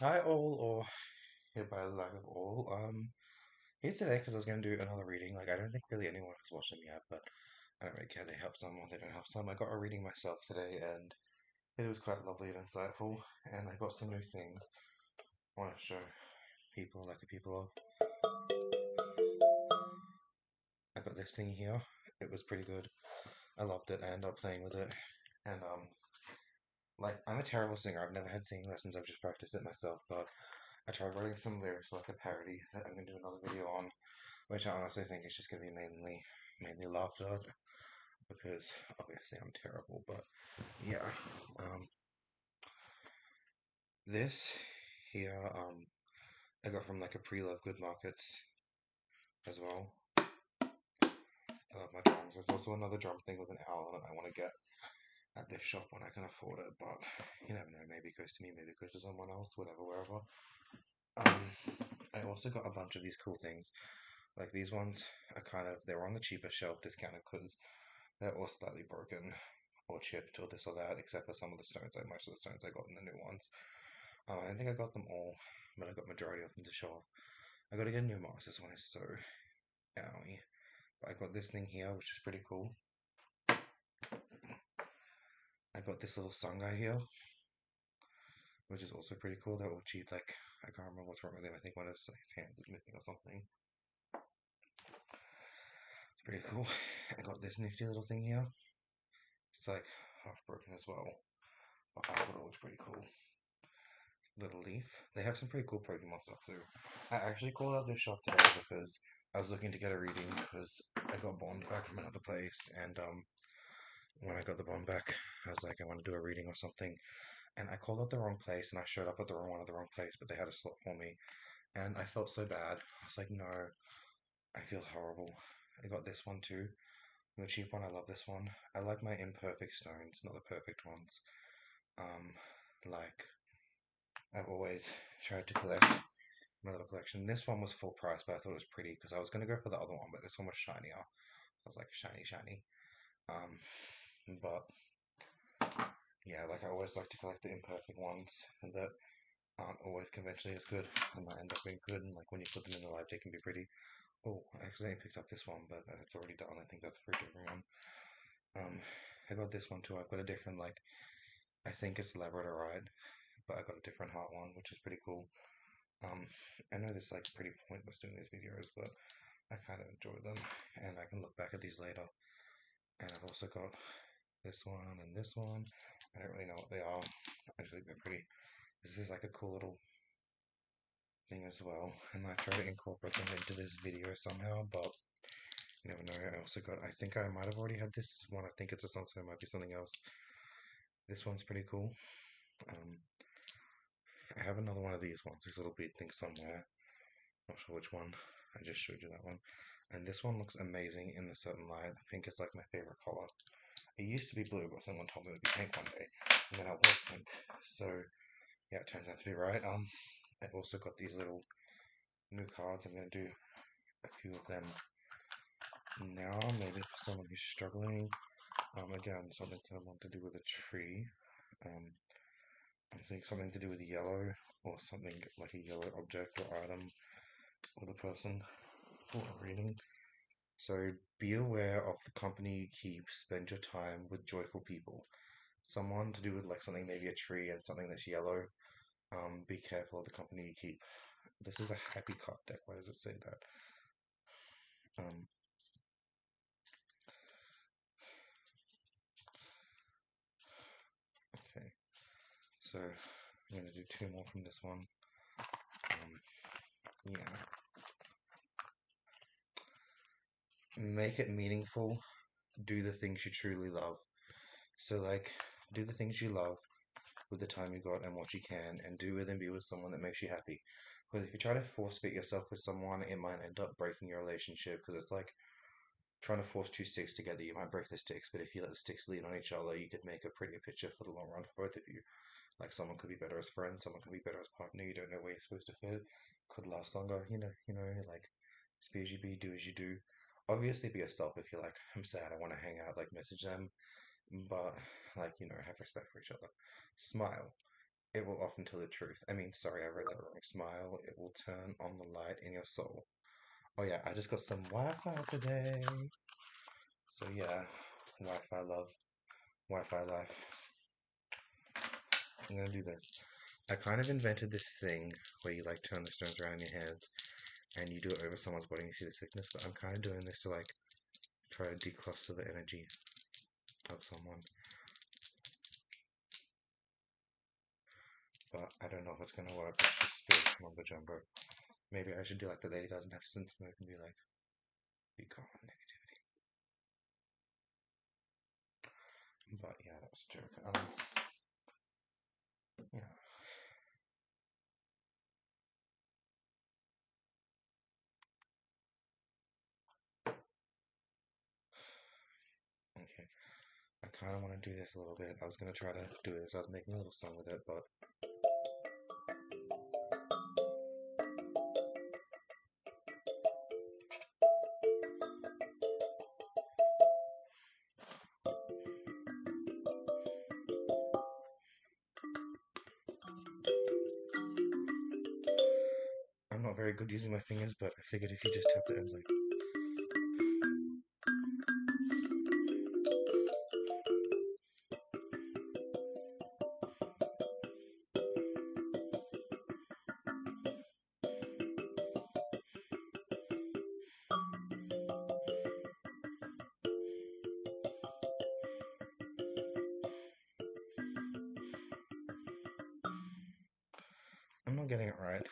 Hi all, or here by the lack of all. Here today because I was gonna do another reading. Like I don't think really anyone has watched them yet, but I don't really care. They help some or they don't help some. I got a reading myself today, and it was quite lovely and insightful. And I got some new things I want to show people, like the people of. I got this thing here. It was pretty good. I loved it. I ended up playing with it, and like I'm a terrible singer. I've never had singing lessons. I've just practiced it myself, but I tried writing some lyrics for like a parody that I'm gonna do another video on, which I honestly think is just gonna be mainly laughed at because obviously I'm terrible. But yeah, um, this here I got from like a pre-loved good markets as well. I love my drums. There's also another drum thing with an owl on it I want to get at this shop when I can afford it, but you never know. Maybe it goes to me, maybe it goes to someone else, whatever, wherever. Um, I also got a bunch of these cool things. Like these ones are they're on the cheaper shelf discounted because they're all slightly broken or chipped or this or that, except for some of the stones. Like most of the stones I got in the new ones. I don't think I got them all, but I got majority of them to show off. I got to get a new mouse. This one is so owie. But I got this thing here, which is pretty cool. I got this little sun guy here, which is also pretty cool. They're all cheap. Like I can't remember what's wrong with him. I think one of his hands is missing or something. It's pretty cool. I got this nifty little thing here. It's like half broken as well, but I thought it was pretty cool. Little leaf. They have some pretty cool Pokemon stuff too. I actually called out this shop today because I was looking to get a reading because I got Bond back from another place, and when I got the Bond back, I was like, I want to do a reading or something, and I called out the wrong place, and I showed up at the wrong one at the wrong place, but they had a slot for me, and I felt so bad. I was like, no, I feel horrible. I got this one too, the cheap one. I love this one. I like my imperfect stones, not the perfect ones. Um, like I've always tried to collect my little collection. This one was full price, but I thought it was pretty because I was going to go for the other one, but this one was shinier. I was like, shiny, shiny. Um, but yeah, like I always like to collect the imperfect ones that aren't always conventionally as good and might end up being good. And like when you put them in the light, they can be pretty. Oh, I accidentally picked up this one, but it's already done. I think that's for a different one. Um, I got this one too. I've got a different I think it's labradorite, but I got a different heart one, which is pretty cool. Um, I know this is like pretty pointless doing these videos, but I kind of enjoy them, and I can look back at these later. And I've also got this one and this one. I don't really know what they are. I just think they're pretty. This is like a cool little thing as well. I might try to incorporate them into this video somehow, but you never know. I also got. I think I might have already had this one. I think it's a song, so it might be something else. This one's pretty cool. Um, I have another one of these ones. These little bead things somewhere. Not sure which one. I just showed you that one. And this one looks amazing in the certain light. Pink is like my favorite color. It used to be blue, but someone told me it would be pink one day, and then it was pink. So yeah, it turns out to be right. I've also got these little new cards. I'm gonna do a few of them now, maybe for someone who's struggling. Again, something I want to do with a tree. Um, I'm thinking something to do with yellow, or something like a yellow object or item with a person for a reading. So be aware of the company you keep. Spend your time with joyful people. Someone to do with like something, maybe a tree and something that's yellow. Be careful of the company you keep. This is a happy card deck. Why does it say that? Um, okay, so I'm gonna do two more from this one. Yeah, make it meaningful. Do the things you truly love. So like, do the things you love with the time you got and what you can, and do with and be with someone that makes you happy. Because if you try to force fit yourself with someone, it might end up breaking your relationship. Because it's like trying to force two sticks together. You might break the sticks, but if you let the sticks lean on each other, you could make a prettier picture for the long run for both of you. Like someone could be better as friends, someone could be better as partner. You don't know where you're supposed to fit. Could last longer. Like just be as you be, do as you do. Obviously, be yourself. If you're like, I'm sad, I want to hang out, like message them, but like have respect for each other. Smile. It will often tell the truth. I mean, sorry, I read that wrong. Smile, it will turn on the light in your soul. Oh yeah, I just got some Wi-Fi today. So yeah, Wi-Fi love, Wi-Fi life. I'm gonna do this. I kind of invented this thing where you like turn the stones around in your hands and you do it over someone's body and you see the sickness, but I'm kind of doing this to like try to decluster the energy of someone. But I don't know if it's gonna work. It's just spirit mumbo jumbo. Maybe I should do like the lady doesn't have to smoke and be like, be gone, negativity. But yeah, that was a joke. Yeah. Okay. I kind of want to do this a little bit. I was gonna try to do this. I was making a little song with it, but I'm not very good using my fingers. But I figured if you just tap the ends like, I'm not getting it right.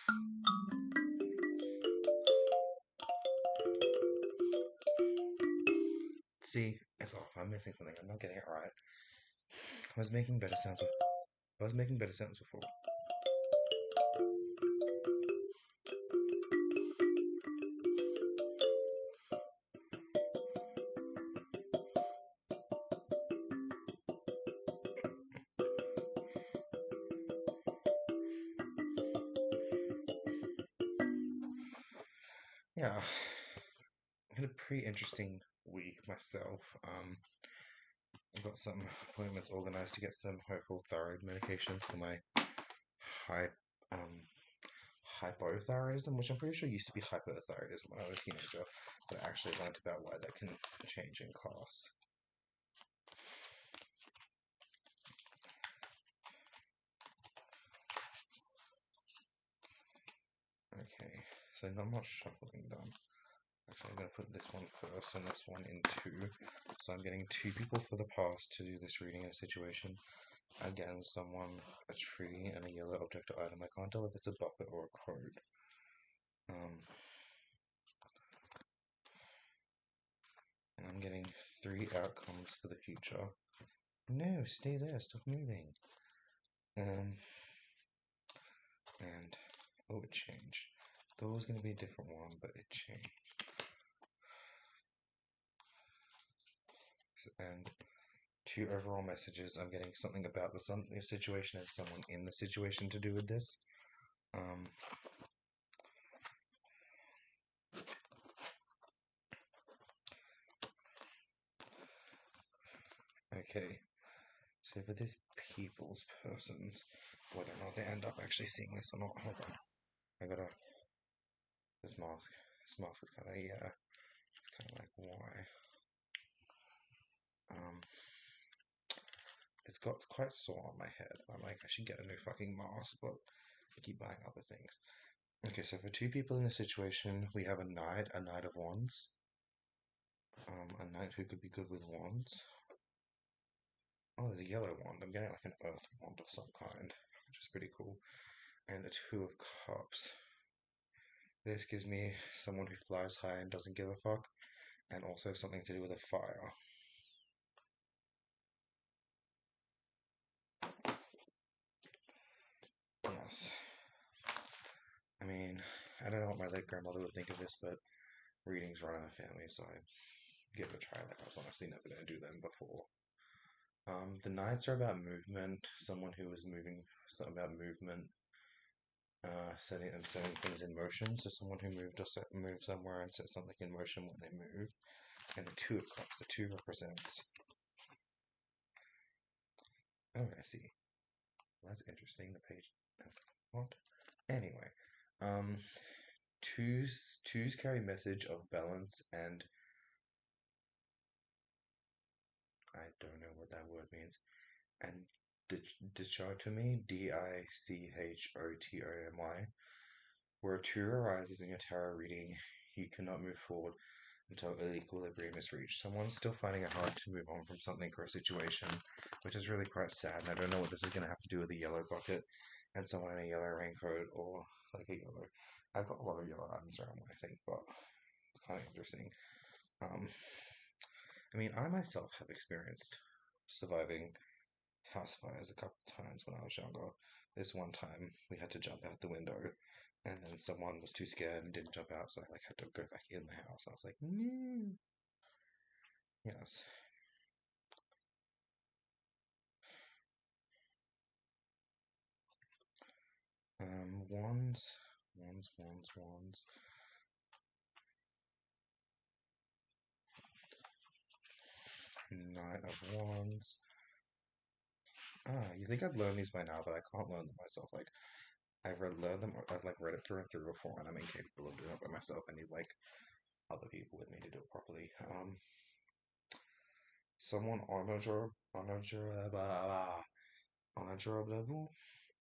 See, it's off. I'm missing something. I'm not getting it right. I was making better sounds. I was making better sounds before. Yeah, I had a pretty interesting week myself. I got some appointments organized to get some hopeful thyroid medications for my high um hypothyroidism, which I'm pretty sure used to be hyperthyroidism when I was a teenager, but I actually learned about why that can change in class. Okay, so not much shuffling done. Actually, I'm going to put this one first and this one in two. So I'm getting two people for the past to do this reading in a situation. Again, someone, a tree, and a yellow object or item. I can't tell if it's a bucket or a code. And I'm getting three outcomes for the future. No, stay there, stop moving. And oh, it changed. Thought it was going to be a different one, but it changed. And two overall messages. I'm getting something about the situation and someone in the situation to do with this. Okay, so for this people's persons, whether or not they end up actually seeing this or not, hold on. I gotta. This mask. This mask is kind of, yeah, kind of like, why? It's got quite sore on my head. I'm like, I should get a new fucking mask, but I keep buying other things. Okay, so for two people in this situation, we have a knight of wands. A knight who could be good with wands. Oh, there's a yellow wand. I'm getting like an earth wand of some kind, which is pretty cool. And a two of cups. This gives me someone who flies high and doesn't give a fuck, and also something to do with a fire. Yes. I mean, I don't know what my late grandmother would think of this, but readings run in a family, so I give it a try. Like I was honestly never going to do them before. The knights are about movement. Someone who is moving, about movement, setting things in motion. So someone who moved somewhere and set something in motion when they moved. And the two of cups. The two represents. Oh, I see. That's interesting. The page. What? Anyway, um, twos carry message of balance and I don't know what that word means. And dichotomy, Dichotomy, where a two arises in your tarot reading, you cannot move forward until equilibrium is reached. Someone's still finding it hard to move on from something or a situation, which is really quite sad. And I don't know what this is going to have to do with a yellow bucket and someone in a yellow raincoat or like a yellow. I've got a lot of yellow items around me, I think, but it's kind of interesting. Um, I mean, I myself have experienced surviving house fires a couple of times when I was younger. This one time we had to jump out the window, and then someone was too scared and didn't jump out, so I like had to go back in the house. I was like, no. Yes. Wands, wands. Knight of Wands. Ah, you think I'd learn these by now, but I can't learn them myself. Like learned them, or I've like read it through and through before, and I'm incapable of doing it by myself. I need like other people with me to do it properly. Someone honorable.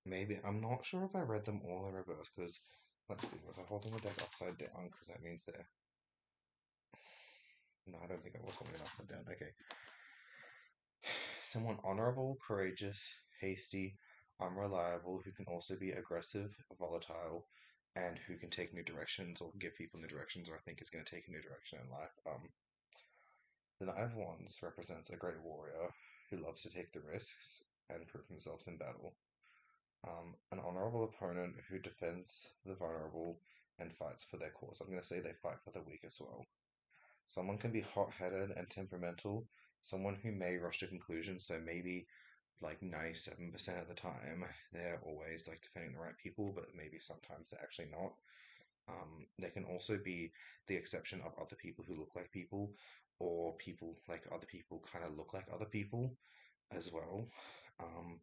Maybe I'm not sure if I read them all in reverse because let's see, was I holding the deck upside down? Because that means they're no, I don't think I was holding it upside down. Okay, someone honorable, courageous, hasty, unreliable, who can also be aggressive, volatile, and who can take new directions or give people new directions, or I think is going to take a new direction in life. The Knight of Wands represents a great warrior who loves to take the risks and prove themselves in battle. An honorable opponent who defends the vulnerable and fights for their cause. I'm going to say they fight for the weak as well. Someone can be hot-headed and temperamental, someone who may rush to conclusions, so maybe like 97% of the time they're always like defending the right people, but maybe sometimes they're actually not. There can also be the exception of other people who look like people, or people like other people kind of look like other people as well. Um,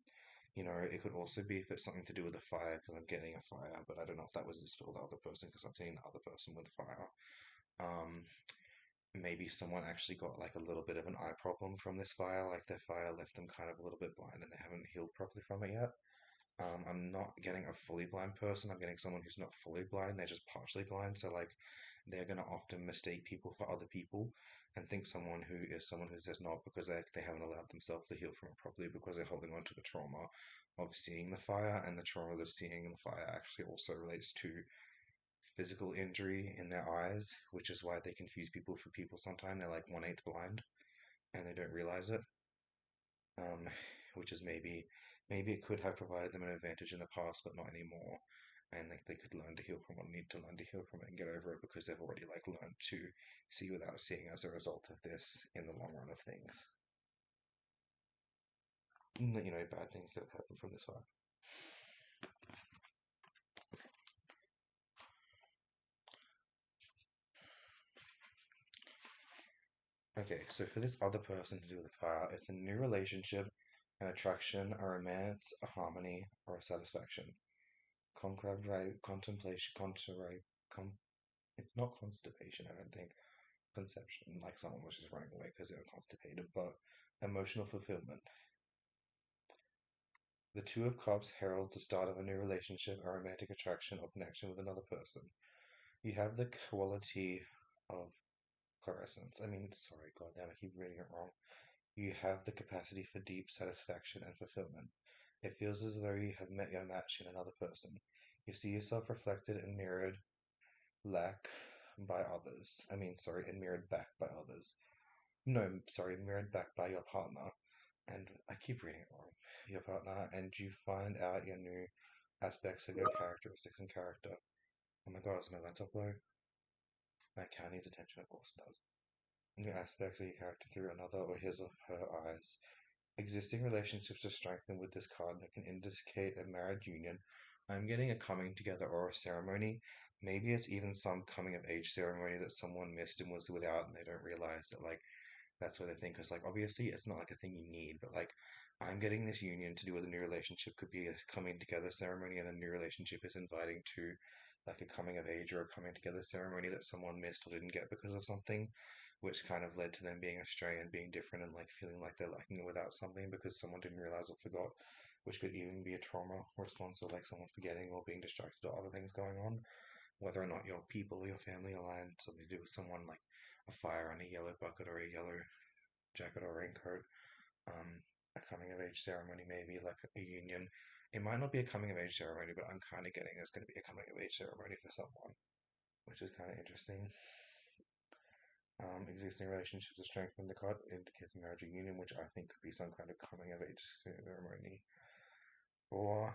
it could also be if it's something to do with the fire, because I'm getting a fire, but I don't know if that was the spill the other person, because I'm seeing the other person with fire. Um, Maybe someone actually got like a little bit of an eye problem from this fire, like their fire left them kind of a little bit blind and they haven't healed properly from it yet. I'm not getting a fully blind person. I'm getting someone who's not fully blind. They're just partially blind. So like they're gonna often mistake people for other people and think someone who's just not because they haven't allowed themselves to heal from it properly because they're holding on to the trauma of seeing the fire, and the trauma of seeing the fire actually also relates to physical injury in their eyes, which is why they confuse people for people sometimes. They're like one-eighth blind and they don't realize it. Um, which is maybe it could have provided them an advantage in the past, but not anymore. And like they could learn to heal from what need to learn to heal from it and get over it because they've already like learned to see without seeing as a result of this in the long run of things. Bad things could have happened from this fire. Okay, so for this other person to do with the fire, it's a new relationship, an attraction, a romance, a harmony, or a satisfaction. Contemplation, it's not constipation, I don't think. Conception, like someone was just running away because they were constipated, but emotional fulfillment. The Two of Cups heralds the start of a new relationship, a romantic attraction, or connection with another person. You have the quality of carescence. I mean, sorry, goddamn, I keep reading it wrong. You have the capacity for deep satisfaction and fulfillment. It feels as though you have met your match in another person. You see yourself reflected and mirrored lack by others. And mirrored back by others. No, sorry, mirrored back by your partner. And I keep reading it wrong. Your partner, and you find out your new aspects of your characteristics and character. Oh my god, is my laptop low? My cat needs attention, of course it does. New aspects of your character through another or his or her eyes. Existing relationships are strengthened with this card that can indicate a marriage union. I'm getting a coming together or a ceremony. Maybe it's even some coming of age ceremony that someone missed and was without, and they don't realize that, like, that's what they think. Because, like, obviously, it's not like a thing you need, but, like, I'm getting this union to do with a new relationship could be a coming together ceremony, and a new relationship is inviting to like a coming of age or a coming together ceremony that someone missed or didn't get because of something, which kind of led to them being astray and being different and like feeling like they're lacking without something because someone didn't realize or forgot, which could even be a trauma response or like someone forgetting or being distracted or other things going on. Whether or not your people or your family align something to do with someone like a fire and a yellow bucket or a yellow jacket or raincoat, a coming of age ceremony, maybe like a union. It might not be a coming of age ceremony, but I'm kind of getting it's going to be a coming of age ceremony for someone, which is kind of interesting. Existing relationships are strengthened. The card indicates marriage or union, which I think could be some kind of coming of age ceremony, or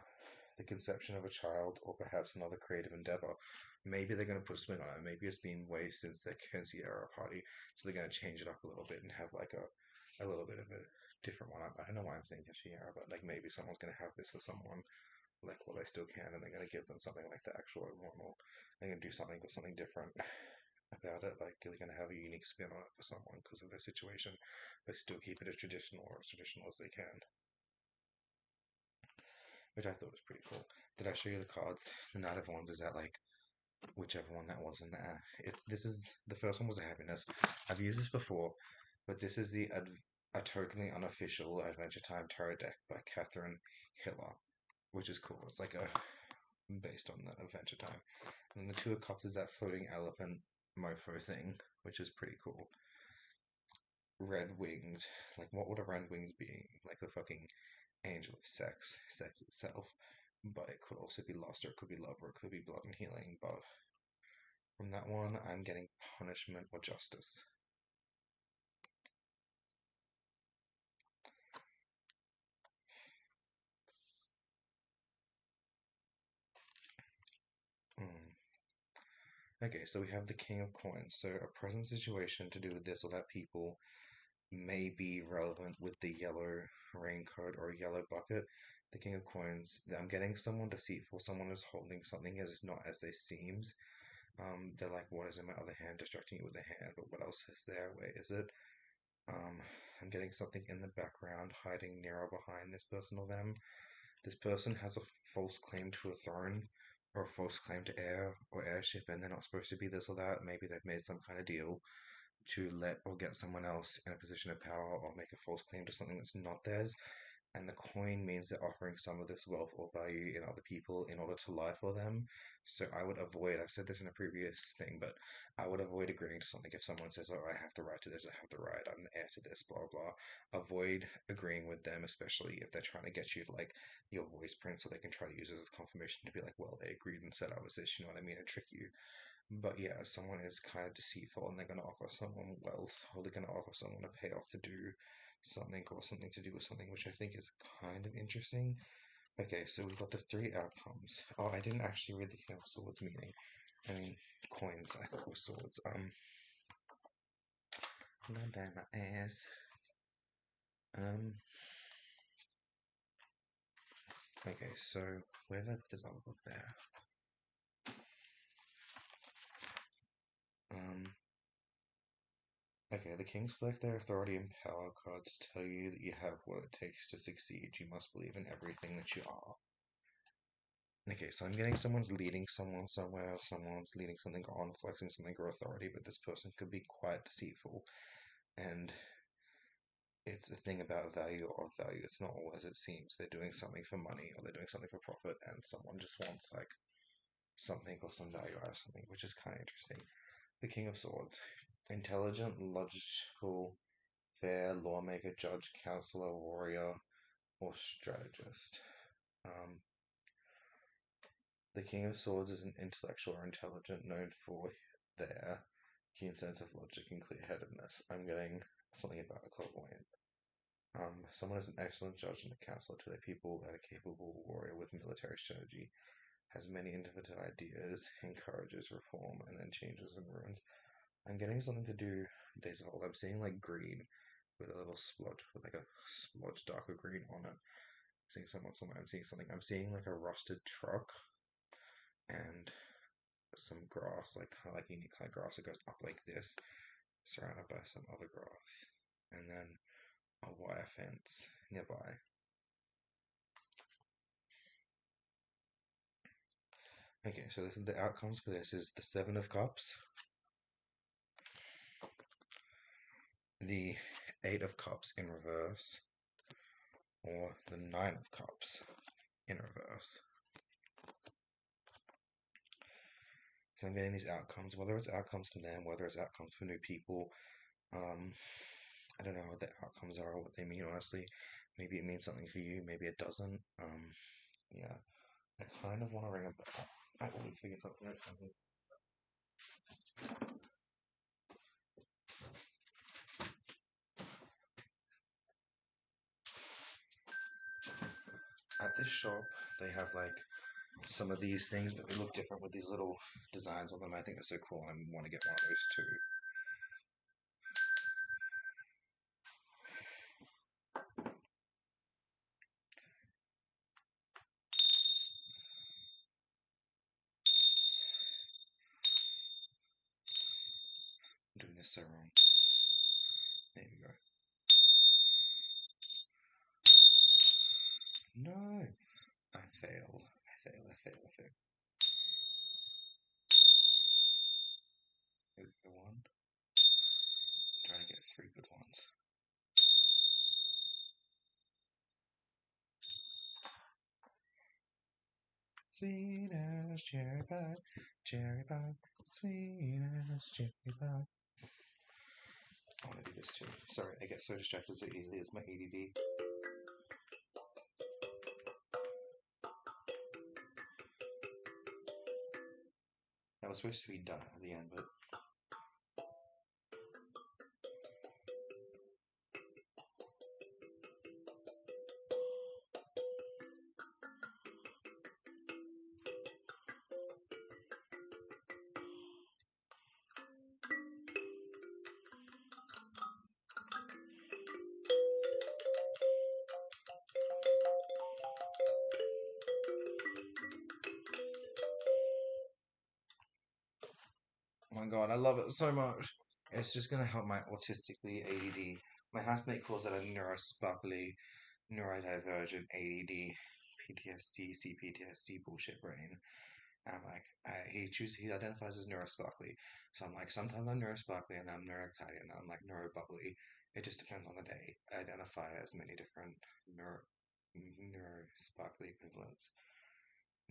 the conception of a child, or perhaps another creative endeavor. Maybe they're going to put a spin on it. Maybe it's been way since their quinceañera party, so they're going to change it up a little bit and have like a little bit of a different one. I don't know why I'm saying quinceañera, but like maybe someone's going to have this for someone like while they still can, and they're going to give them something like the actual normal. They're going to do something with something different about it. Like they're going to have a unique spin on it for someone because of their situation, but still keep it as traditional or as traditional as they can, which I thought was pretty cool. Did I show you the cards? The Knight of Wands is at like whichever one that was in there. It's this is the first one was a happiness. I've used this before, but this is a totally unofficial Adventure Time tarot deck by Catherine Hiller, which is cool. It's like a based on the Adventure Time. And the Two of Cups is that floating elephant mofo thing, which is pretty cool. Red winged, like what would a red wings be? Like the fucking angel of sex, sex itself. But it could also be lust, or it could be love, or it could be blood and healing. But from that one, I'm getting punishment or justice. Mm. Okay, so we have the King of Coins. So a present situation to do with this or that people may be relevant with the yellow raincoat or yellow bucket. The King of Coins, I'm getting someone deceitful. Someone is holding something as not as they seems. They're like, what is in my other hand? Distracting you with the hand, but what else is there? Where is it? Um, I'm getting something in the background hiding near or behind this person or them. This person has a false claim to a throne or a false claim to heir or heirship, and they're not supposed to be this or that. Maybe they've made some kind of deal to let or get someone else in a position of power or make a false claim to something that's not theirs. And the coin means they're offering some of this wealth or value in other people in order to lie for them. So I would avoid, I said this in a previous thing, but I would avoid agreeing to something if someone says, oh, I have the right to this, I have the right, I'm the heir to this, blah, blah. Avoid agreeing with them, especially if they're trying to get you to like your voice print so they can try to use it as confirmation to be like, well, they agreed and said I was this, you know what I mean, and trick you. But yeah, someone is kind of deceitful and they're going to offer someone wealth or they're going to offer someone a payoff to do something or something to do with something, which I think is kind of interesting. Okay, so we've got the three outcomes. Oh, I didn't actually read the King of Swords meaning. I mean, coins, I thought were swords. Not down my ass. Um, okay, so where did I put this other book there? Um, Okay, the Kings flag their authority and power cards tell you that you have what it takes to succeed. You must believe in everything that you are. Okay, so I'm getting someone's leading someone somewhere, someone's leading something on, flexing something or authority, but this person could be quite deceitful. And it's a thing about value or value. It's not all as it seems. They're doing something for money or they're doing something for profit, and someone just wants like something or some value out of something, which is kind of interesting. The King of Swords. Intelligent, logical, fair, lawmaker, judge, counselor, warrior, or strategist. Um, the King of Swords is an intellectual or intelligent known for their keen sense of logic and clear-headedness. I'm getting something about a clairvoyant. Someone is an excellent judge and a counselor to their people and a capable warrior with military strategy. Has many innovative ideas, encourages reform, and then changes and ruins. I'm getting something to do Days of Old. I'm seeing like green with a little splotch, with like a splotch darker green on it. I'm seeing someone somewhere. I'm seeing something. I'm seeing like a rusted truck and some grass, like kind of like unique kind of grass that goes up like this, surrounded by some other grass, and then a wire fence nearby. Okay, so this is the outcomes for this is the Seven of Cups, the Eight of Cups in reverse, or the Nine of Cups in reverse. So I'm getting these outcomes, whether it's outcomes for them, whether it's outcomes for new people. I don't know what the outcomes are or what they mean, honestly. Maybe it means something for you, maybe it doesn't. Yeah. I kind of want to ring a bell. I always figure something out. At this shop, they have like some of these things, but they look different with these little designs on them. I think they're so cool, and I want to get one of those too. I'm doing this so wrong. There we go. No! I fail. I fail. I fail. I fail. Here we go, one. I'm trying to get three good ones. Sweet as cherry pie, sweet as cherry pie. I want to do this too. Sorry, I get so distracted so easily. It's my ADD. That was supposed to be done at the end, but oh my god, I love it so much. It's just gonna help my autistically ADD. My housemate calls it a neurosparkly, neurodivergent ADD, PTSD, CPTSD bullshit brain. And I'm like, he identifies as neurosparkly. So I'm like, sometimes I'm neurosparkly and I'm neurocloudy and then I'm like neurobubbly. It just depends on the day. I identify as many different neurosparkly equivalents.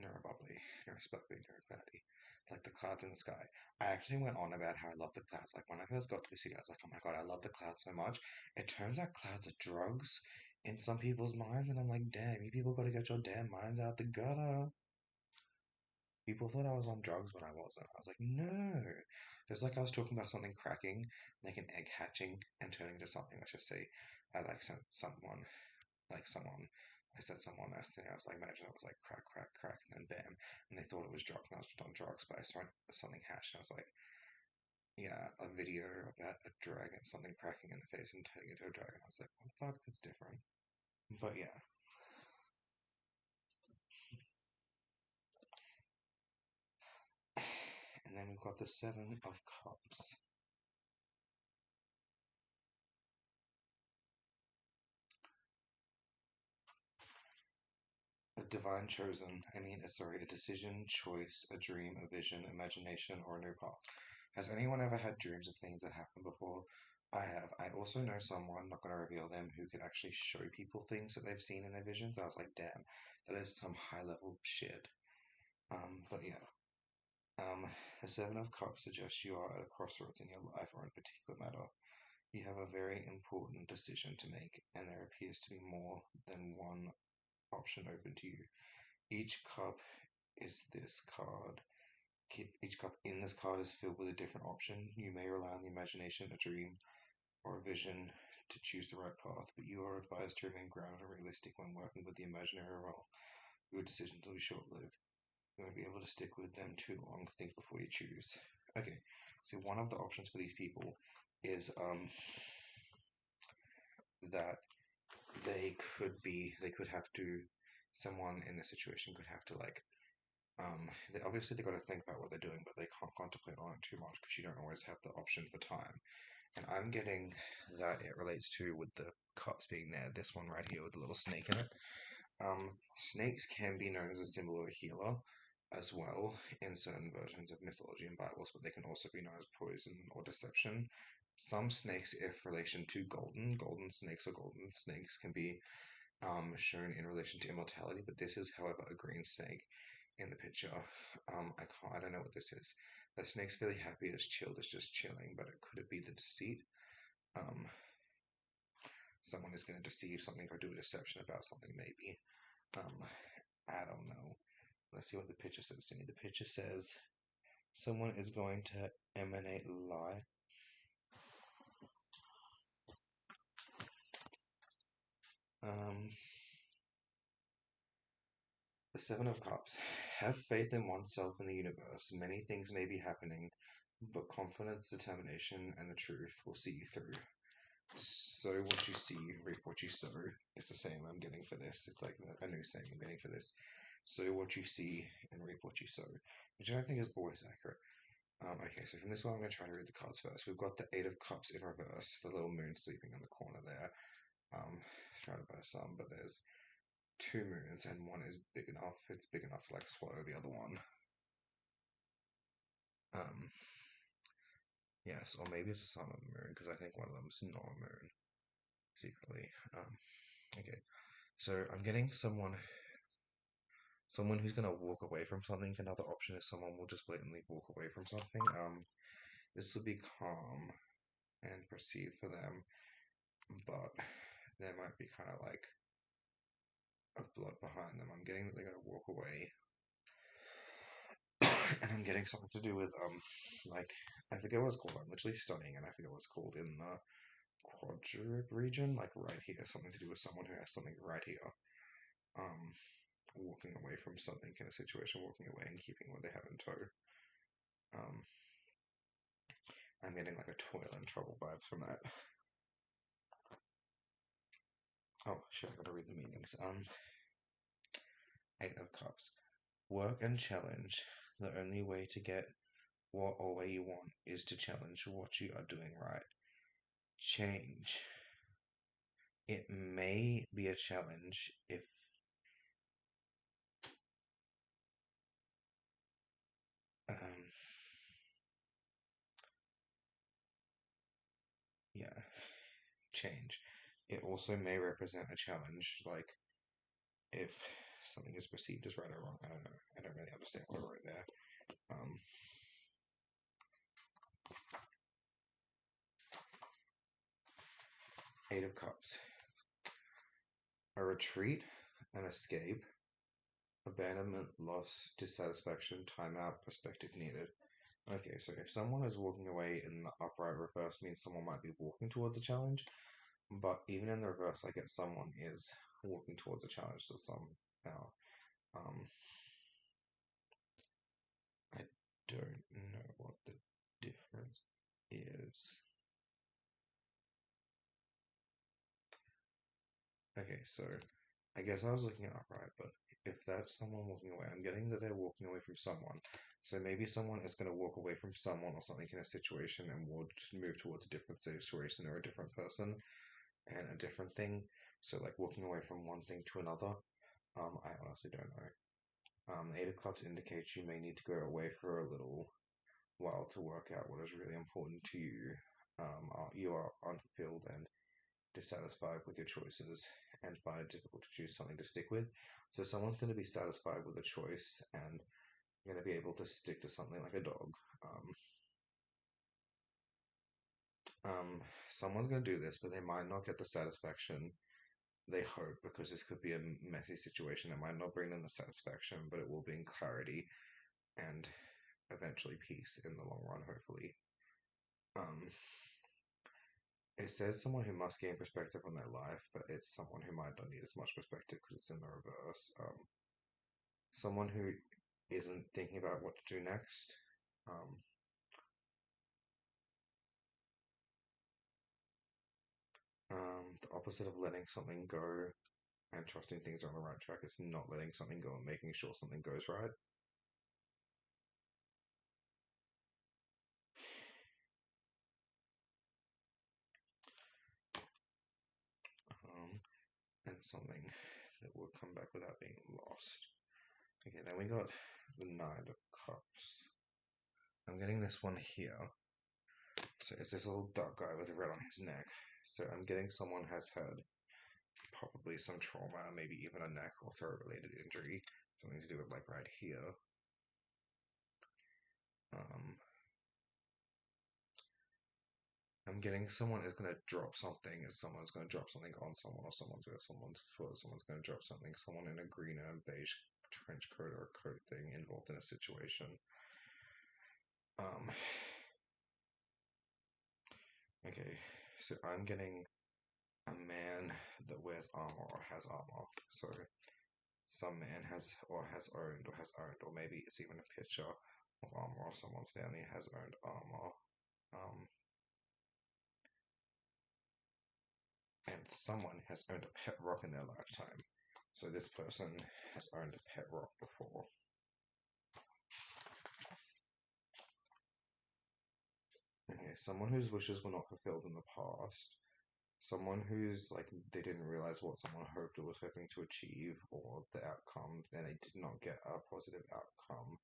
Neurobubbly, neurosparkly, neurocloudy. Like the clouds in the sky. I actually went on about how I love the clouds. Like when I first got to the city, I was like, oh my god, I love the clouds so much. It turns out clouds are drugs in some people's minds, and I'm like, damn, you people gotta get your damn minds out the gutter. People thought I was on drugs, but I wasn't. I was like, no. Just like I was talking about something cracking, like an egg hatching and turning into something. Let's just say I like sent someone, like someone, I said someone yesterday. I was like, imagine I was like crack, crack, crack, and then bam. And they thought it was drugs, and I was just on drugs, but I saw something hatched, and I was like, yeah, a video about a dragon, something cracking in the face and turning into a dragon. I was like, what the fuck? That's different. But yeah. And then we've got the Seven of Cups. A divine chosen, a decision, choice, a dream, a vision, imagination, or a new path. Has anyone ever had dreams of things that happened before? I have. I also know someone, not going to reveal them, who could actually show people things that they've seen in their visions. I was like, damn, that is some high level shit. But yeah. The Seven of Cups suggests you are at a crossroads in your life or in a particular matter. You have a very important decision to make, and there appears to be more than one option open to you. Each cup is this card. Each cup in this card is filled with a different option. You may rely on the imagination, a dream, or a vision to choose the right path, but you are advised to remain grounded and realistic when working with the imaginary realm. Your decisions will be short lived. You won't be able to stick with them too long. Think before you choose. Okay, so one of the options for these people is that they could have to, someone in this situation could have to like obviously they got to think about what they're doing, but they can't contemplate on it too much because you don't always have the option for time. And I'm getting that it relates to with the cups being there. This one right here with the little snake in it. Snakes can be known as a symbol of a healer. as well in certain versions of mythology and Bibles, but they can also be known as poison or deception. Some snakes, if relation to golden snakes or golden snakes can be shown in relation to immortality, but this is, however, a green snake in the picture. I don't know what this is. The snake's fairly happy, it's chilled, it's just chilling, but could it be the deceit? Um, Someone is going to deceive something or do a deception about something, maybe. Um, I don't know. Let's see what the picture says to me. The picture says someone is going to emanate light. Um, the Seven of Cups. Have faith in oneself and the universe. Many things may be happening, but confidence, determination, and the truth will see you through. So what you see, reap what you sow. It's the same I'm getting for this. It's like a new saying I'm getting for this. Sow what you see and reap what you sow, which I don't think is always accurate. Okay, so from this one, I'm going to try to read the cards first. We've got the Eight of Cups in reverse, the little moon sleeping in the corner there, surrounded by sun, but there's two moons, and one is big enough. It's big enough to like swallow the other one. Um, yes, or maybe it's the sun and the moon, because I think one of them is not a moon, secretly. Okay, so I'm getting someone who's going to walk away from something. Another option is someone will just blatantly walk away from something. This will be calm and perceived for them, but there might be kind of like a blood behind them. I'm getting that they're going to walk away, and I'm getting something to do with like I forget what it's called. I'm literally studying, and I forget what it's called in the quadrant region, like right here. Something to do with someone who has something right here. Um, Walking away from something in a situation, walking away and keeping what they have in tow. Um, I'm getting like a toil and trouble vibes from that. Oh shit! I gotta read the meanings. Eight of Cups. Work and challenge. The only way to get what or where you want is to challenge what you are doing right. Change. It may be a challenge if um yeah, change. It also may represent a challenge, like if something is perceived as right or wrong. I don't know. I don't really understand what I wrote there. Um, Eight of Cups. A retreat, an escape, abandonment, loss, dissatisfaction, timeout, perspective needed. Okay, so if someone is walking away in the upright reverse means someone might be walking towards a challenge, but even in the reverse, I get someone is walking towards a challenge to somehow. Um, I don't know what the difference is. Okay, so I guess I was looking at upright, but if that's someone walking away, I'm getting that they're walking away from someone. So maybe someone is going to walk away from someone or something in a situation and will just move towards a different situation or a different person and a different thing. So like walking away from one thing to another. I honestly don't know. The Eight of Cups indicates you may need to go away for a little while to work out what is really important to you. You are unfulfilled and dissatisfied with your choices and find it difficult to choose something to stick with. So someone's going to be satisfied with a choice and going to be able to stick to something like a dog. Someone's going to do this, but they might not get the satisfaction they hope because this could be a messy situation. It might not bring them the satisfaction, but it will bring clarity and eventually peace in the long run, hopefully. Um, it says someone who must gain perspective on their life, but it's someone who might not need as much perspective because it's in the reverse. Someone who isn't thinking about what to do next. Um, the opposite of letting something go and trusting things are on the right track is not letting something go and making sure something goes right. Um, and something that will come back without being lost. Okay, then we got the Nine of Cups. I'm getting this one here. So it's this little dark guy with red on his neck. So I'm getting someone has had probably some trauma, maybe even a neck or throat related injury. Something to do with like right here. I'm getting someone is going to drop something, and someone's going to drop something on someone, or someone's got someone's foot, someone's going to drop something, someone in a green and beige trench coat or a coat thing involved in a situation. Okay, so I'm getting a man that wears armor or has armor. So some man has owned, or maybe it's even a picture of armor, or someone's family has owned armor. And someone has owned a pet rock in their lifetime. So this person has owned a pet rock before. Okay, someone whose wishes were not fulfilled in the past. Someone who's like they didn't realize what someone hoped or was hoping to achieve or the outcome, and they did not get a positive outcome.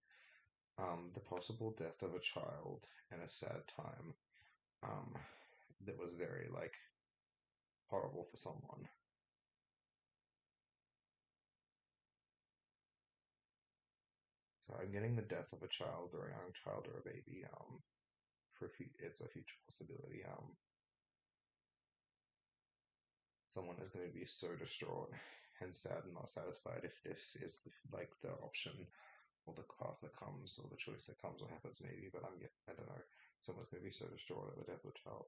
The possible death of a child and a sad time. That was very like horrible for someone. So I'm getting the death of a child or a young child or a baby. It's a future possibility. Someone is going to be so distraught and sad and not satisfied if this is like the option or the path that comes or the choice that comes or happens maybe. But I don't know. Someone's going to be so distraught at the death of a child.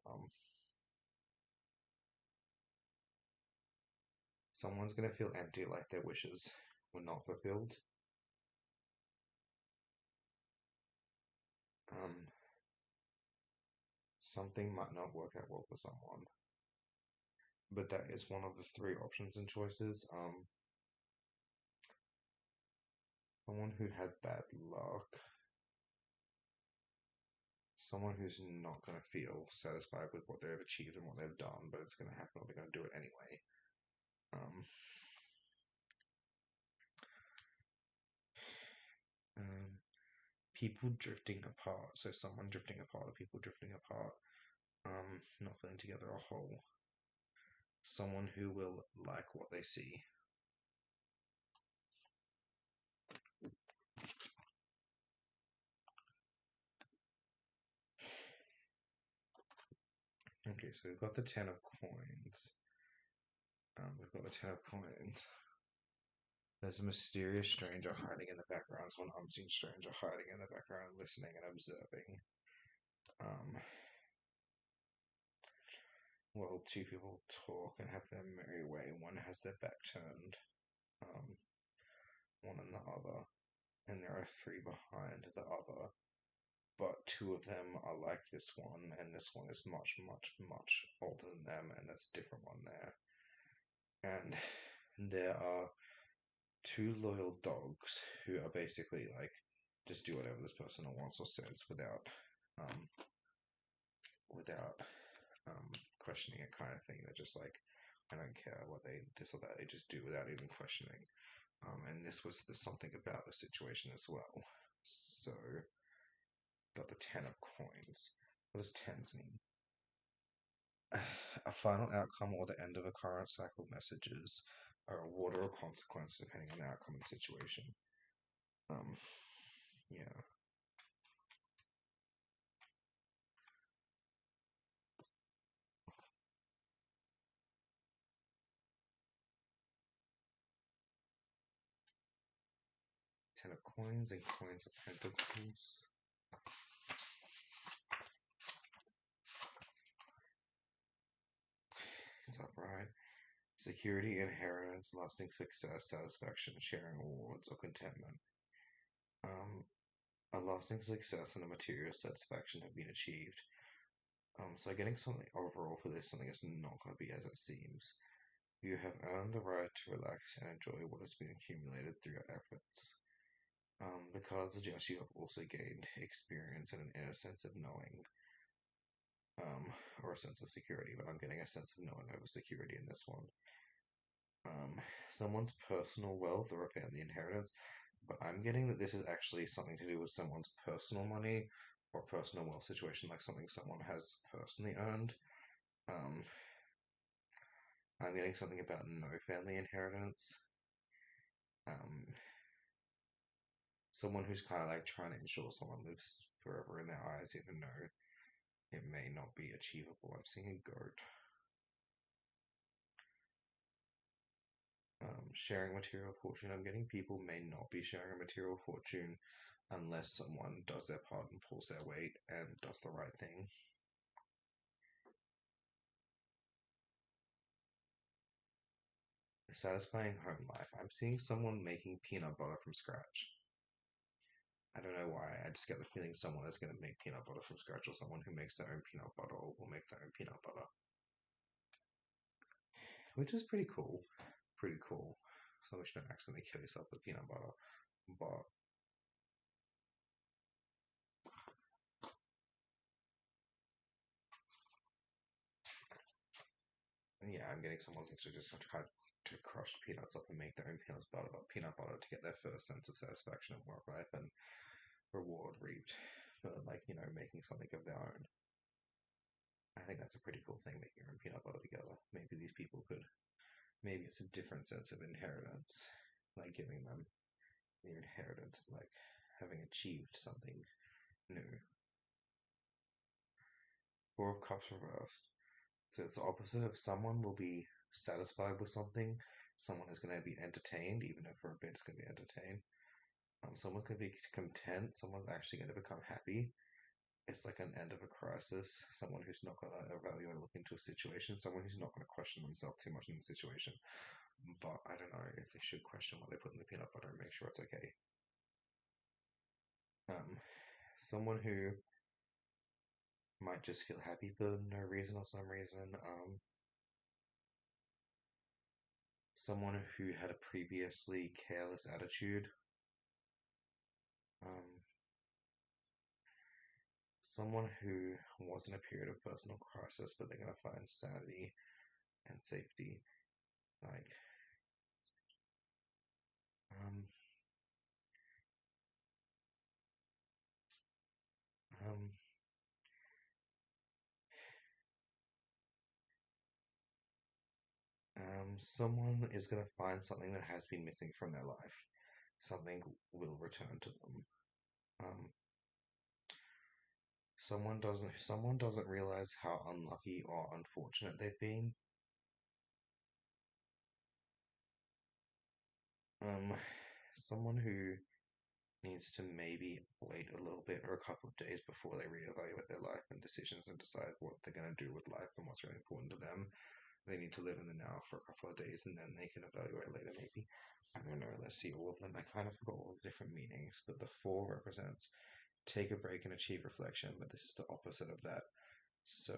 Someone's going to feel empty, like their wishes were not fulfilled. Something might not work out well for someone, but that is one of the three options and choices. Someone who had bad luck. Someone who's not going to feel satisfied with what they've achieved and what they've done, but it's going to happen or they're going to do it anyway. Um, People drifting apart. So someone drifting apart or people drifting apart. Not feeling together a whole. Someone who will like what they see. Okay, so we've got the Ten of Coins. We've got the Ten of Coins. There's a mysterious stranger hiding in the background. There's one unseen stranger hiding in the background, listening and observing. Well, two people talk and have their merry way. One has their back turned, one and the other, and there are three behind the other. But two of them are like this one, and this one is much, much, much older than them, and there's a different one there. And there are two loyal dogs who are basically like just do whatever this person wants or says without questioning it, kind of thing. They're just like, I don't care what they this or that. They just do without even questioning. And this was something about the situation as well. So got the Ten of Coins. What does tens mean? A final outcome or the end of a current cycle of messages, a reward or a consequence depending on the outcome of the situation. Yeah. Ten of Coins and Coins of Pentacles. It's upright. Security, inheritance, lasting success, satisfaction, sharing rewards, or contentment. A lasting success and a material satisfaction have been achieved. So getting something overall for this, something is not going to be as it seems. You have earned the right to relax and enjoy what has been accumulated through your efforts. The cards suggest you have also gained experience and an inner sense of knowing, or a sense of security, but I'm getting a sense of knowing over security in this one. Someone's personal wealth or a family inheritance. but I'm getting that this is actually something to do with someone's personal money or personal wealth situation, like something someone has personally earned. Um, I'm getting something about no family inheritance. Um, Someone who's kind of like trying to ensure someone lives forever in their eyes, even though it may not be achievable. I'm seeing a goat. Sharing material fortune. I'm getting people may not be sharing a material fortune unless someone does their part and pulls their weight and does the right thing. Satisfying home life. I'm seeing someone making peanut butter from scratch. I don't know why. I just get the feeling someone is going to make peanut butter from scratch, or someone who makes their own peanut butter or will make their own peanut butter, which is pretty cool. Pretty cool. So you don't accidentally kill yourself with peanut butter. But yeah, I'm getting someone's actually just tried to crush peanuts up and make their own peanut butter to get their first sense of satisfaction in work life and reward reaped for making something of their own. I think that's a pretty cool thing, making your own peanut butter together. Maybe these people could. Maybe it's a different sense of inheritance, like giving them the inheritance of like having achieved something new. Four of Cups reversed. So it's the opposite of someone will be satisfied with something. Someone is going to be entertained, even if for a bit it's going to be entertained. Someone's going to be content. Someone's actually going to become happy. It's like an end of a crisis. Someone who's not going to evaluate, look into a situation. Someone who's not going to question themselves too much in the situation. But I don't know if they should question what they put in the peanut butter and make sure it's okay. Um, Someone who might just feel happy for no reason or some reason. Someone who had a previously careless attitude. Um, Someone who was in a period of personal crisis, but they're going to find sanity and safety. Like, um, um, Someone is going to find something that has been missing from their life. Something will return to them. Um, Someone doesn't realize how unlucky or unfortunate they've been. Um, Someone who needs to maybe wait a little bit or a couple of days before they reevaluate their life and decisions and decide what they're going to do with life and what's really important to them. They need to live in the now for a couple of days and then they can evaluate later, maybe. I don't know. Let's see all of them. I kind of forgot all the different meanings, but the four represents take a break and achieve reflection, but this is the opposite of that. So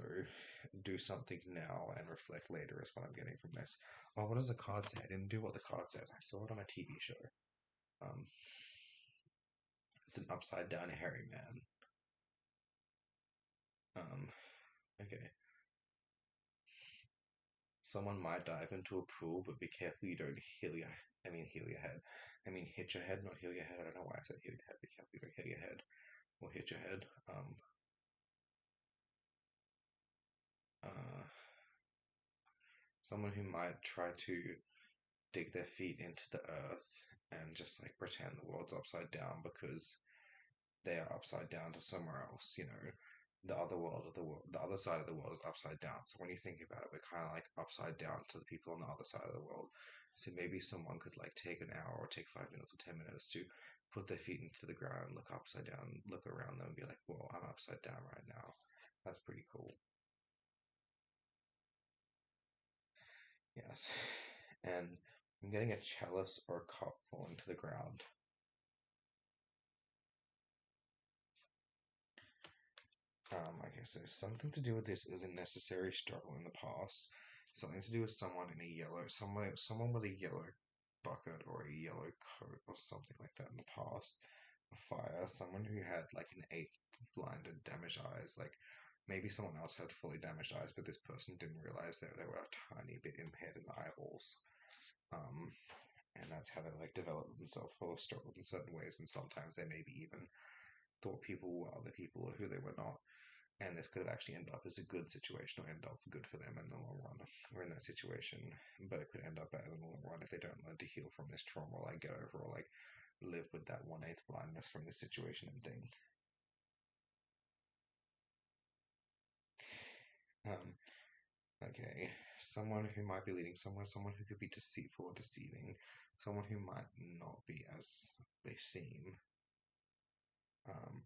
do something now and reflect later is what I'm getting from this. Oh, what does the card say? I didn't do what the card says. I saw it on a TV show. Um, it's an upside down hairy man. Okay. Someone might dive into a pool, but be careful you don't heal your head. I mean, hit your head, not heal your head. I don't know why I said heal your head. Be careful you don't heal your head or hit your head. Uh, Someone who might try to dig their feet into the earth and just like pretend the world's upside down because they are upside down to somewhere else. The other world of the other side of the world is upside down. So when you think about it, we're kind of like upside down to the people on the other side of the world. So maybe someone could like take an hour or take 5 minutes or 10 minutes to put their feet into the ground, look upside down, look around them, and be like, "Well, I'm upside down right now." That's pretty cool. Yes, and I'm getting a chalice or a cup falling to the ground. Okay, so something to do with this is a necessary struggle in the past. Something to do with someone in a someone with a yellow bucket or a yellow coat or something like that in the past. A fire, someone who had like an eighth blinded, damaged eyes. Like maybe someone else had fully damaged eyes, but this person didn't realize that they were a tiny bit impaired in the eyeballs. Um, and that's how they like develop themselves or struggle in certain ways, and sometimes they maybe even thought people were other people or who they were not. And this could have actually ended up as a good situation or end up good for them in the long run or in that situation. But it could end up bad in the long run if they don't learn to heal from this trauma or like get over or like live with that 1/8 blindness from this situation and thing. Um, okay, someone who might be leading somewhere, someone who could be deceitful or deceiving, someone who might not be as they seem. Um,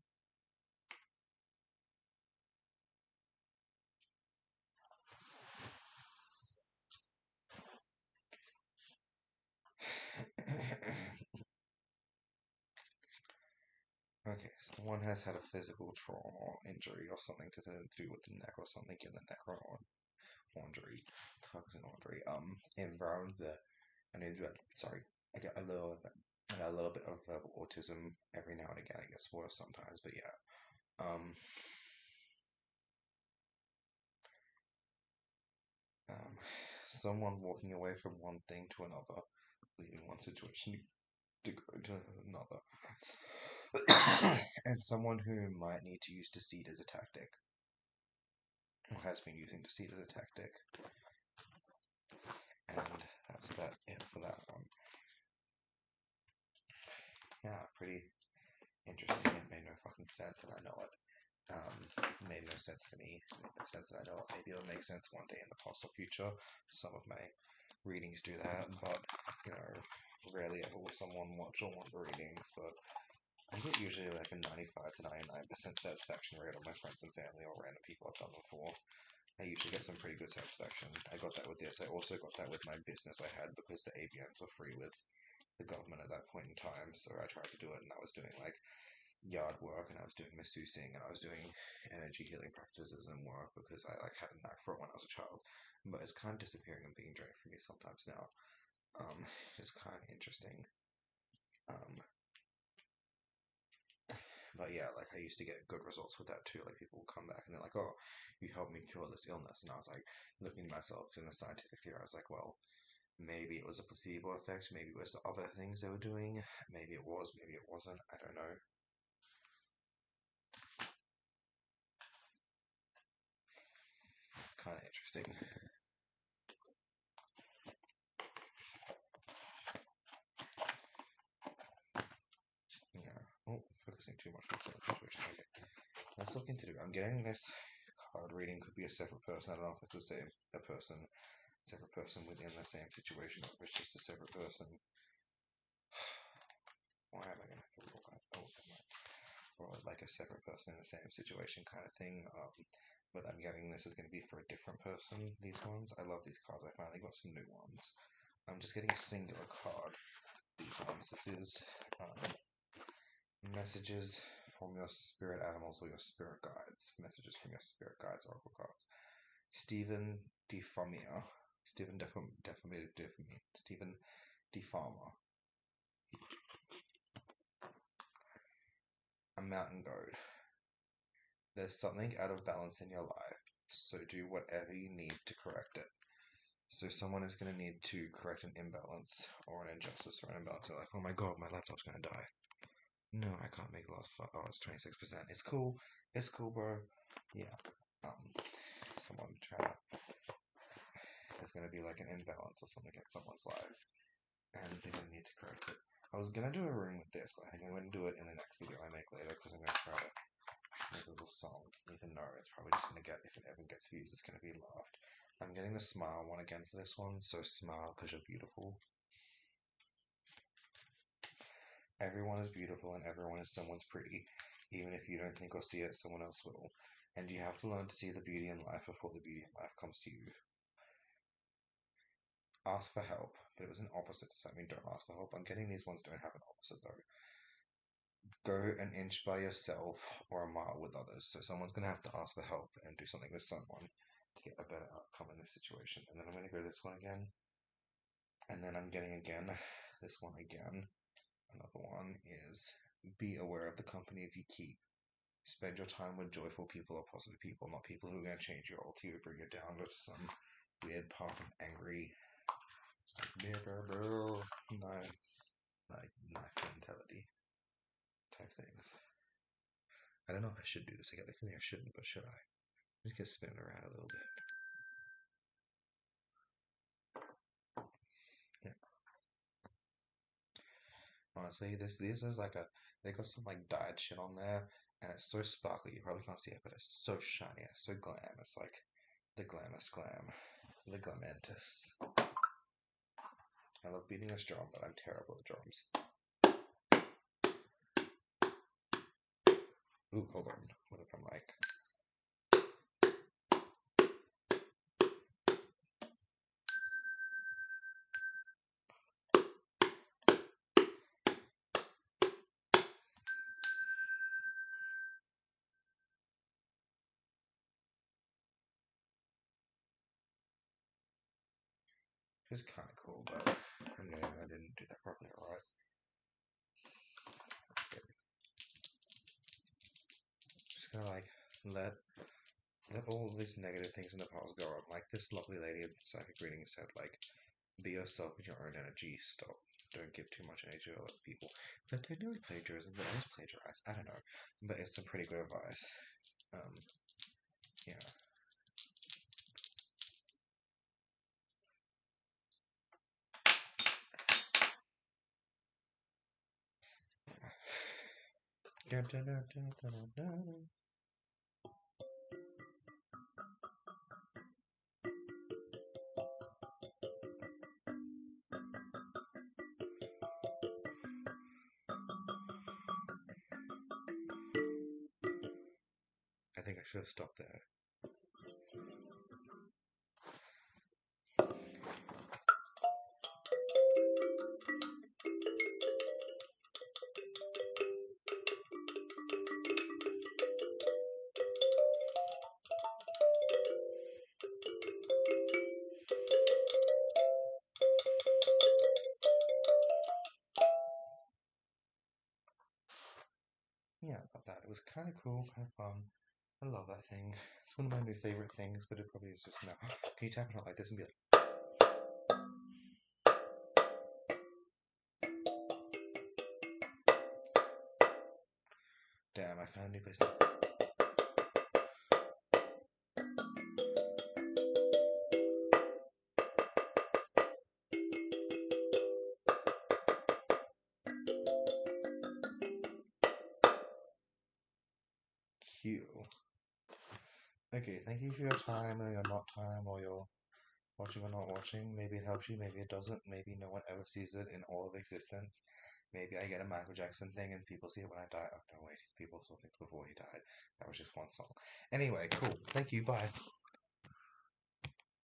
Okay, someone has had a physical trauma or injury or something to do with the neck or something in the neck or laundry. Fuck is an laundry? Around the I need to sorry. I got a little bit of verbal autism every now and again. It gets worse sometimes, but yeah. Um, um, someone walking away from one thing to another, leaving one situation to go to another, and someone who might need to use deceit as a tactic, or has been using deceit as a tactic, and that's about it for that one. Yeah, pretty interesting. It made no fucking sense, and I know it. Made no sense to me. Made no sense. I know maybe it'll make sense one day in the past or future. Some of my readings do that, but you know, rarely ever will someone watch all of the readings. But I get usually like a 95 to 99% satisfaction rate on my friends and family or random people I've done them for. I usually get some pretty good satisfaction. I got that with this. I also got that with my business I had because the ABNs were free with the government at that point in time. So I tried to do it, and I was doing like yard work, and I was doing masseusing, and I was doing energy healing practices and work because I like had a knack for it when I was a child. But it's kind of disappearing and being drained from me sometimes now. Um, it's kind of interesting. Um, but yeah, like I used to get good results with that too. Like people would come back and they're like, "Oh, you helped me cure this illness," and I was like, looking at myself in the scientific theory, I was like, "Well, maybe it was a placebo effect. Maybe it was the other things they were doing. Maybe it was. Maybe it wasn't. I don't know." Kind of interesting. Yeah. Oh, focusing too much on the situation. Okay. Let's look into it. I'm getting this card reading could be a separate person. I don't know if it's the same a person, separate person within the same situation, or if it's just a separate person. Why am I gonna have to roll that? Or like a separate person in the same situation kind of thing. But I'm getting this is going to be for a different person. These ones, I love these cards. I finally got some new ones. I'm just getting a singular card. These ones. This is messages from your spirit animals or your spirit guides. Messages from your spirit guides, oracle cards. Stephen DeFamia. Stephen DeFarmer. A mountain goat. There's something out of balance in your life, so do whatever you need to correct it. So someone is going to need to correct an imbalance or an injustice or an imbalance. They're like, oh my god, my laptop's going to die. No, I can't make last. Oh, it's 26%. It's cool. It's cool, bro. Yeah. Um, someone try to. There's going to be like an imbalance or something in someone's life, and they're going to need to correct it. I was going to do a room with this, but I think I'm going to do it in the next video I make later because I'm going to try to make a little song, even though it's probably just going to get, if it ever gets views, it's going to be laughed. I'm getting the smile one again for this one, so smile because you're beautiful. Everyone is beautiful and everyone is someone's pretty. Even if you don't think or see it, someone else will. And you have to learn to see the beauty in life before the beauty in life comes to you. Ask for help, but it was an opposite, so I mean don't ask for help. I'm getting these ones don't have an opposite though. Go an inch by yourself or a mile with others. So someone's going to have to ask for help and do something with someone to get a better outcome in this situation. And then I'm going to go this one again. And then I'm getting again this one again. Another one is be aware of the company you keep. Spend your time with joyful people or positive people, not people who are going to change you or alter you, bring you down, go to some weird path of angry Knife, knife mentality type things. I don't know if I should do this. I get the feeling I shouldn't, but should I? I'm just gonna spin it around a little bit. Yeah. Honestly, this is like they got some like dyed shit on there, and it's so sparkly. You probably can't see it, but it's so shiny. It's so glam. It's like the glamous glam, the glamentus. I love beating this drum, but I'm terrible at drums. Ooh, hold on. What if I'm like? It's kind of cool, but I didn't do that properly. All right. Just gonna like let all these negative things in the past go up. Like this lovely lady in psychic reading said, like, be yourself in your own energy. Stop. Don't give too much energy to other people. So technically plagiarism, but I just plagiarize. I don't know, but it's some pretty good advice. Yeah. I think I should have stopped there. Yeah, about that. It was kind of cool, kind of fun. I love that thing. It's one of my new favorite things, but it probably is just now. Can you tap it out like this and be like, damn, I found a new place now. Cute. Okay, thank you for your time or your not time or your watching or not watching. Maybe it helps you, maybe it doesn't. Maybe no one ever sees it in all of existence. Maybe I get a Michael Jackson thing and people see it when I die. Oh, no, wait. People saw things before he died. That was just one song. Anyway, cool. Thank you. Bye.